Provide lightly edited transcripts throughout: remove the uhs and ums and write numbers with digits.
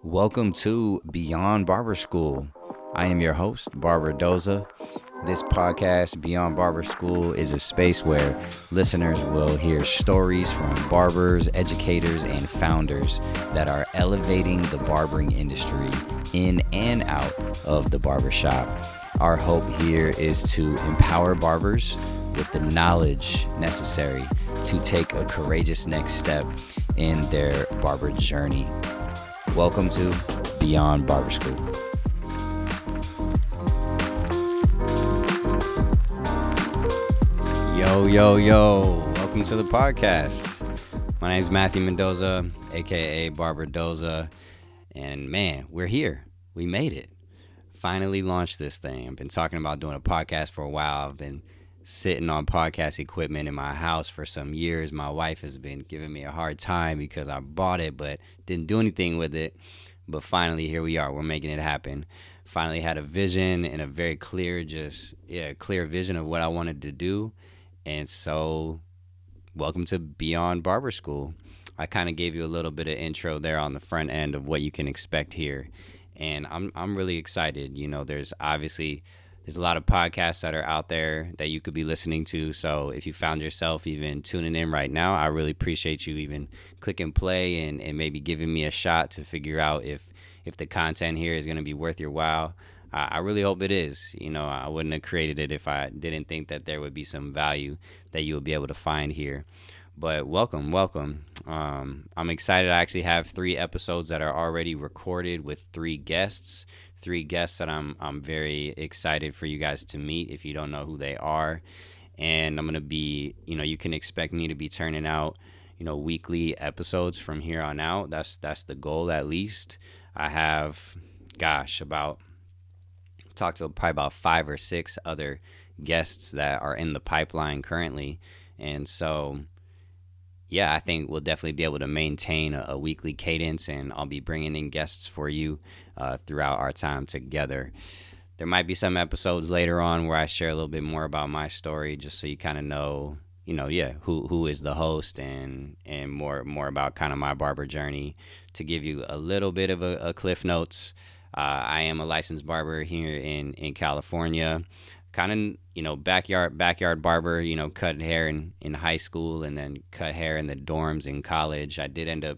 Welcome to Beyond Barber School. I am your host, Barber Doza. This podcast, Beyond Barber School, is a space where listeners will hear stories from barbers, educators, and founders that are elevating the barbering industry in and out of the barbershop. Our hope here is to empower barbers with the knowledge necessary to take a courageous next step in their barber journey. Welcome to Beyond Barber School. Yo. Welcome to the podcast. My name is Matthew Mendoza, aka Barber Doza. And man, we're here. We made it. Finally launched this thing. I've been talking about doing a podcast for a while. I've been sitting on podcast equipment in my house for some years. My wife has been giving me a hard time because I bought it but didn't do anything with it. But finally, here we are. We're making it happen. Finally had a vision and a very clear vision of what I wanted to do. And so, welcome to Beyond Barber School. I kind of gave you a little bit of intro there on the front end of what you can expect here. And I'm really excited. You know, there's a lot of podcasts that are out there that you could be listening to. So if you found yourself even tuning in right now, I really appreciate you even clicking play and maybe giving me a shot to figure out if the content here is going to be worth your while. I really hope it is. You know, I wouldn't have created it if I didn't think that there would be some value that you would be able to find here. But welcome. I'm excited. I actually have 3 episodes that are already recorded with 3 guests that I'm very excited for you guys to meet if you don't know who they are. And I'm going to be, you can expect me to be turning out, weekly episodes from here on out. That's the goal, at least. I have, talked to probably about 5 or 6 other guests that are in the pipeline currently. And so, yeah, I think we'll definitely be able to maintain a weekly cadence, and I'll be bringing in guests for you throughout our time together. There might be some episodes later on where I share a little bit more about my story, just so you kind of know, who is the host and more about kind of my barber journey, to give you a little bit of a cliff notes. I am a licensed barber here in California. Kind of, backyard barber, cut hair in high school and then cut hair in the dorms in college. I did end up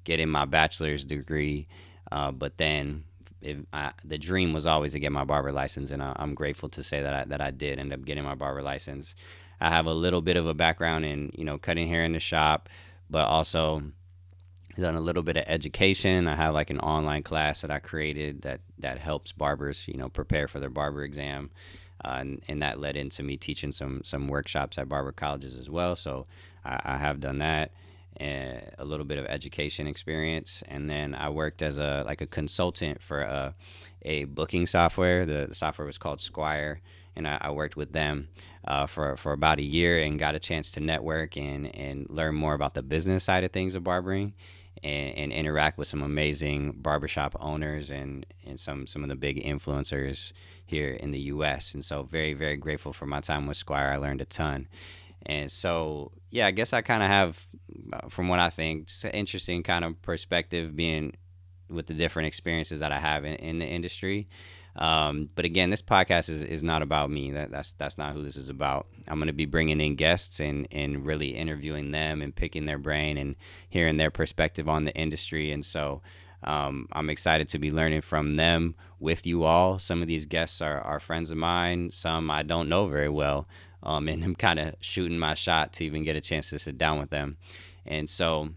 getting my bachelor's degree, but then the dream was always to get my barber license, and I'm grateful to say that I did end up getting my barber license. I have a little bit of a background in, cutting hair in the shop, but also done a little bit of education. I have like an online class that I created that helps barbers, prepare for their barber exam. And that led into me teaching some workshops at barber colleges as well. So I have done that, a little bit of education experience. And then I worked as a consultant for a booking software. The software was called Squire, and I worked with them for about a year and got a chance to network and learn more about the business side of things of barbering, and interact with some amazing barbershop owners and some of the big influencers here in the U.S. And so very, very grateful for my time with Squire. I learned a ton. And so, yeah, I guess I kind of have, from what I think, just an interesting kind of perspective being with the different experiences that I have in the industry. But again, this podcast is not about me. That's not who this is about. I'm going to be bringing in guests and really interviewing them and picking their brain and hearing their perspective on the industry. And so I'm excited to be learning from them with you all. Some of these guests are friends of mine. Some I don't know very well. And I'm kind of shooting my shot to even get a chance to sit down with them. And so,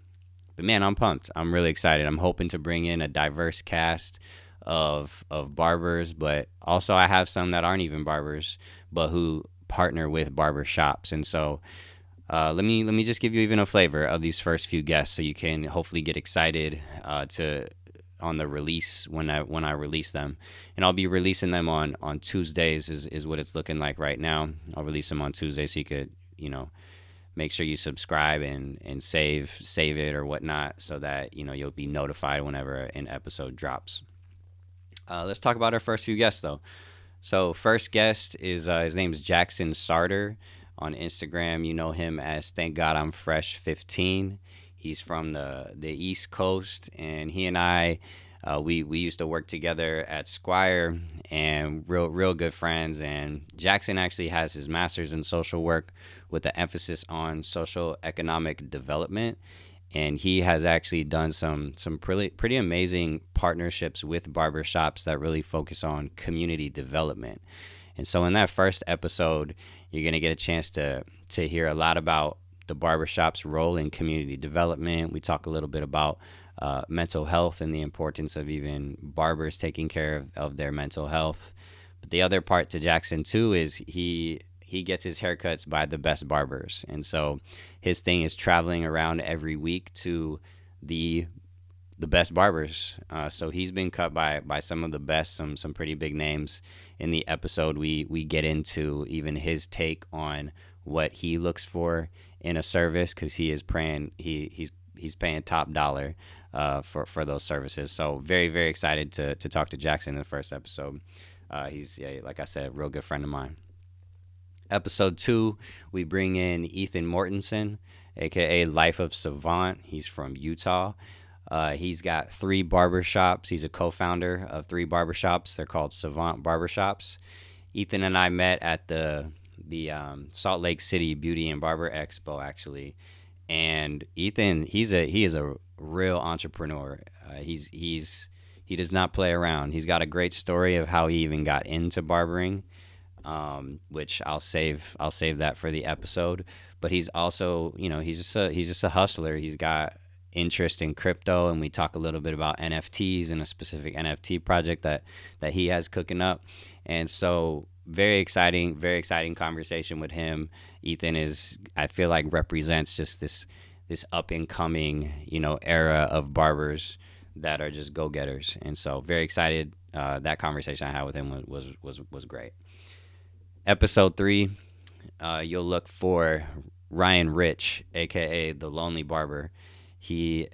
but man, I'm pumped. I'm really excited. I'm hoping to bring in a diverse cast of barbers, but also I have some that aren't even barbers, but who partner with barber shops. And so let me just give you even a flavor of these first few guests, so you can hopefully get excited on the release when I release them. And I'll be releasing them on Tuesdays is what it's looking like right now. I'll release them on Tuesday, so you could make sure you subscribe and save it or whatnot, so that you'll be notified whenever an episode drops. Let's talk about our first few guests, though. So first guest is his name is Jackson Sarter. On Instagram, you know him as Thank God I'm Fresh 15. He's from the East Coast, and he and I We used to work together at Squire, and real good friends. And Jackson actually has his master's in social work with an emphasis on social economic development. And he has actually done some pretty amazing partnerships with barbershops that really focus on community development. And so in that first episode, you're going to get a chance to hear a lot about the barbershop's role in community development. We talk a little bit about mental health and the importance of even barbers taking care of their mental health. But the other part to Jackson too is he gets his haircuts by the best barbers. And so his thing is traveling around every week to the best barbers. So he's been cut by some of the best, some pretty big names. In the episode, we get into even his take on what he looks for in a service, because he is praying he's paying top dollar for those services. So very excited to talk to Jackson in the first episode. He's, yeah, like I said, a real good friend of mine. Episode 2, we bring in Ethan Mortensen, aka Life of Savant. He's from Utah. He's got 3 barbershops. He's a co-founder of 3 barbershops. They're called Savant Barbershops. Ethan and I met at the Salt Lake City Beauty and Barber Expo, actually. And Ethan, he is a real entrepreneur. He does not play around. He's got a great story of how he even got into barbering, which I'll save that for the episode. But he's also, he's just a hustler. He's got interest in crypto, and we talk a little bit about NFTs and a specific NFT project that he has cooking up. And so very exciting conversation with him. Ethan is, I feel like, represents just this up and coming, era of barbers that are just go-getters. And so very excited. That conversation I had with him was great. Episode 3, you'll look for Ryan Rich, aka the Lonely Barber. He's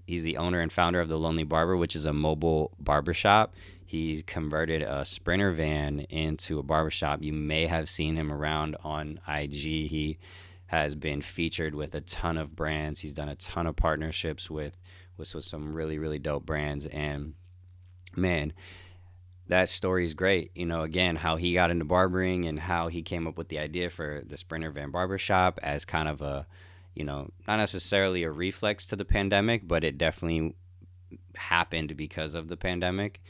the owner and founder of the Lonely Barber, which is a mobile barbershop. He converted a Sprinter van into a barbershop. You may have seen him around on IG. He has been featured with a ton of brands. He's done a ton of partnerships with some really dope brands. And man, that story is great. Again, how he got into barbering and how he came up with the idea for the Sprinter van barbershop as kind of a, not necessarily a reflex to the pandemic, but it definitely happened because of the pandemic.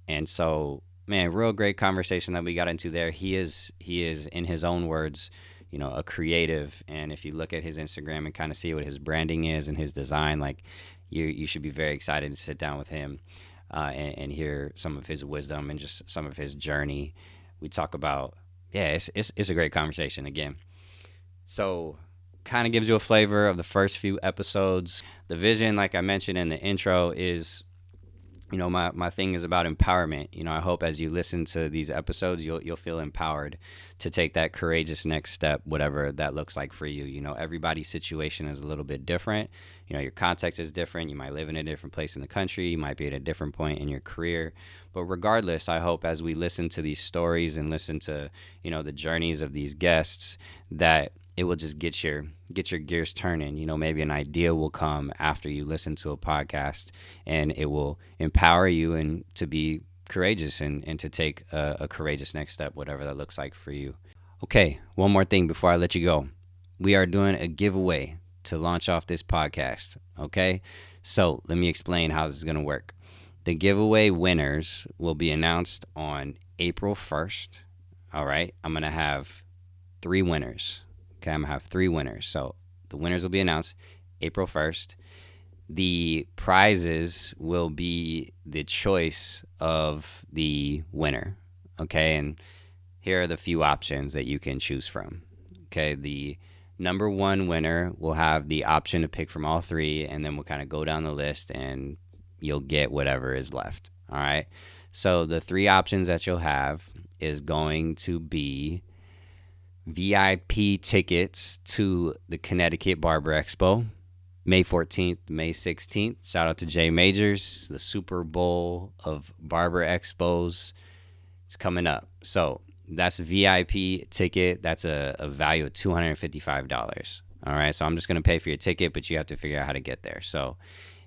And so, man, real great conversation that we got into there. He is in his own words, a creative. And if you look at his Instagram and kind of see what his branding is and his design, like you should be very excited to sit down with him and hear some of his wisdom and just some of his journey. We talk about, it's a great conversation again. So kind of gives you a flavor of the first few episodes. The vision, like I mentioned in the intro, is, my thing is about empowerment. I hope as you listen to these episodes, you'll feel empowered to take that courageous next step, whatever that looks like for you. Everybody's situation is a little bit different. Your context is different. You might live in a different place in the country. You might be at a different point in your career. But regardless, I hope as we listen to these stories and listen to, the journeys of these guests, that it will just get your gears turning. Maybe an idea will come after you listen to a podcast, and it will empower you and to be courageous and to take a courageous next step, whatever that looks like for you. Okay, one more thing before I let you go. We are doing a giveaway to launch off this podcast. Okay, so let me explain how this is going to work. The giveaway winners will be announced on April 1st. All right, I'm going to have 3 winners. Okay, I'm going to have 3 winners. So the winners will be announced April 1st. The prizes will be the choice of the winner. Okay, and here are the few options that you can choose from. Okay, the number 1 winner will have the option to pick from all 3, and then we'll kind of go down the list and you'll get whatever is left. All right, so the 3 options that you'll have is going to be VIP tickets to the Connecticut Barber Expo, May 14th, May 16th. Shout out to Jay Majors, the Super Bowl of Barber Expos. It's coming up. So that's a VIP ticket. That's a value of $255. All right. So I'm just going to pay for your ticket, but you have to figure out how to get there. So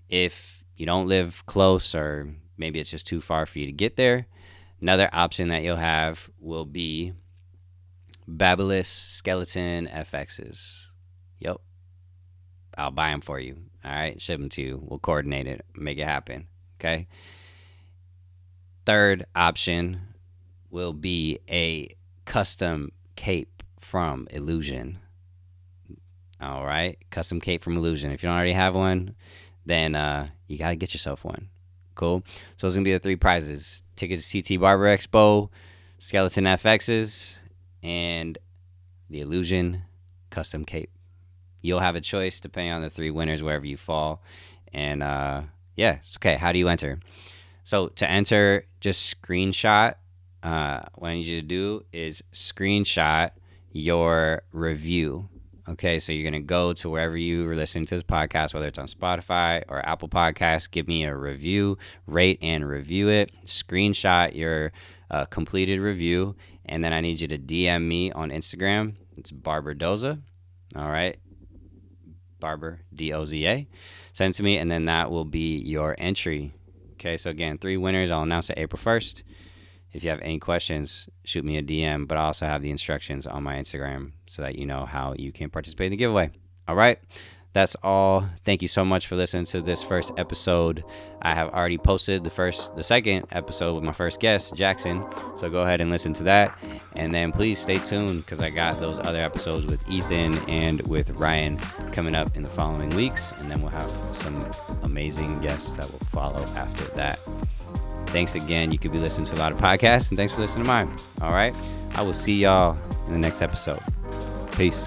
if you don't live close, or maybe it's just too far for you to get there, another option that you'll have will be Babyliss Skeleton FXs. Yep. I'll buy them for you. All right. Ship them to you. We'll coordinate it. Make it happen. Okay. Third option will be a custom cape from Illusion. All right. Custom cape from Illusion. If you don't already have one, then you got to get yourself one. Cool. So it's going to be the 3 prizes: tickets to CT Barber Expo, Skeleton FXs, and the Illusion custom cape. You'll have a choice depending on the 3 winners wherever you fall. And yeah, it's okay. How do you enter? So to enter, just screenshot. What I need you to do is screenshot your review. Okay, so you're going to go to wherever you are listening to this podcast, whether it's on Spotify or Apple Podcasts. Give me a review, rate and review it. Screenshot your completed review, and then I need you to DM me on Instagram. It's Barber Doza. All right, Barber Doza. Send it to me, and then that will be your entry. Okay, so again, 3 winners. I'll announce it April 1st. If you have any questions, shoot me a DM, but I also have the instructions on my Instagram so that you know how you can participate in the giveaway. All right, that's all. Thank you so much for listening to this first episode. I have already posted the second episode with my first guest, Jackson. So go ahead and listen to that. And then please stay tuned, because I got those other episodes with Ethan and with Ryan coming up in the following weeks. And then we'll have some amazing guests that will follow after that. Thanks again. You could be listening to a lot of podcasts, and thanks for listening to mine. All right. I will see y'all in the next episode. Peace.